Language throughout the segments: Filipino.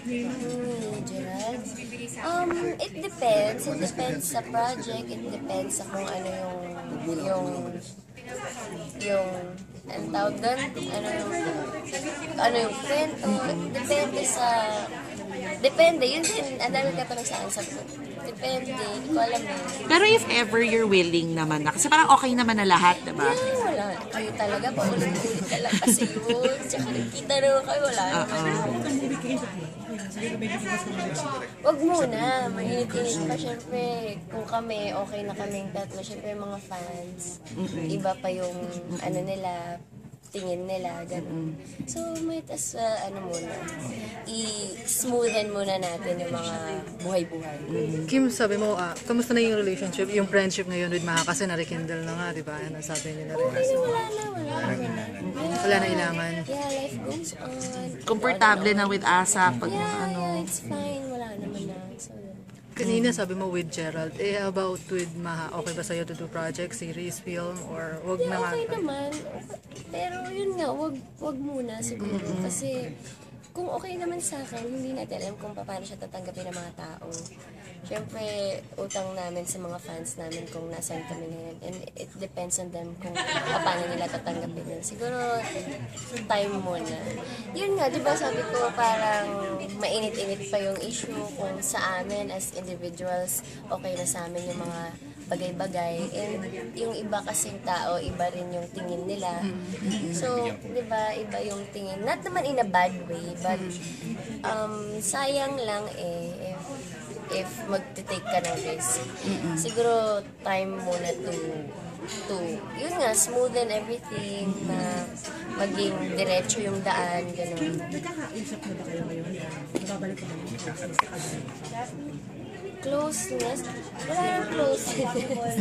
Gerald? It depends. It depends sa project. It depends sa kung ano yung ang tawag doon, ano yung kwento. Depende, yun din, ang dami ka tanong sa akin, sabi ko, depende, hindi ko alam eh. Pero if ever you're willing naman na, kasi parang okay naman na lahat, diba? Yeah, wala. Kayo talaga, paulit-ulit ka lang kasi yun. Tsaka nagkita naman kayo, wala naman. Wag muna, mainit-init pa. Syempre, kung kami, okay na kaming tatlo. Syempre, mga fans, iba pa yung ano nila, tingin nila, gano'n. So, might as well, muna, i-smoothen muna natin yung mga buhay-buhay. Kim, sabi mo, kamusta na yung relationship, yung friendship ngayon with Maha kasi na-rekindle na nga, di ba? Ano sabi nila rin? Okay, Wala na ilangan. Yeah, life goes on. Komportable na with Asa pag Yeah, it's fine. Wala naman na. So, Kanina sabi mo with Gerald, about with Maha, okay ba sa'yo to do project, series, film, or wag na nga? okay naman. Pero yun nga, wag muna siguro. Kasi kung okay naman sa akin, hindi natin alam kung paano siya tatanggapin ng mga tao. Siyempre, utang namin sa mga fans namin kung nasaan kami ngayon. And it depends on them kung paano nila tatanggapin yun. Siguro, time muna. Yun nga, di ba sabi ko parang mainit-init pa yung issue kung sa amin as individuals, okay na sa amin yung mga bagay-bagay. And yung iba kasing tao, iba rin yung tingin nila. So, di ba, iba yung tingin. Not naman in a bad way, but sayang lang if magte-take ka ng risk. Siguro, time muna to yun nga, smoothen everything, na maging diretso yung daan, gano'n. Nagkakaisap na ba kayo ngayon? Nababalik ko naman Closeness? Wala nang closeness.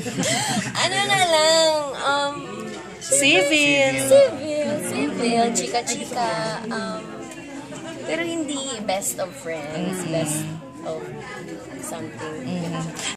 Ano na lang, Civil, chika-chika, pero hindi best of friends, best of something.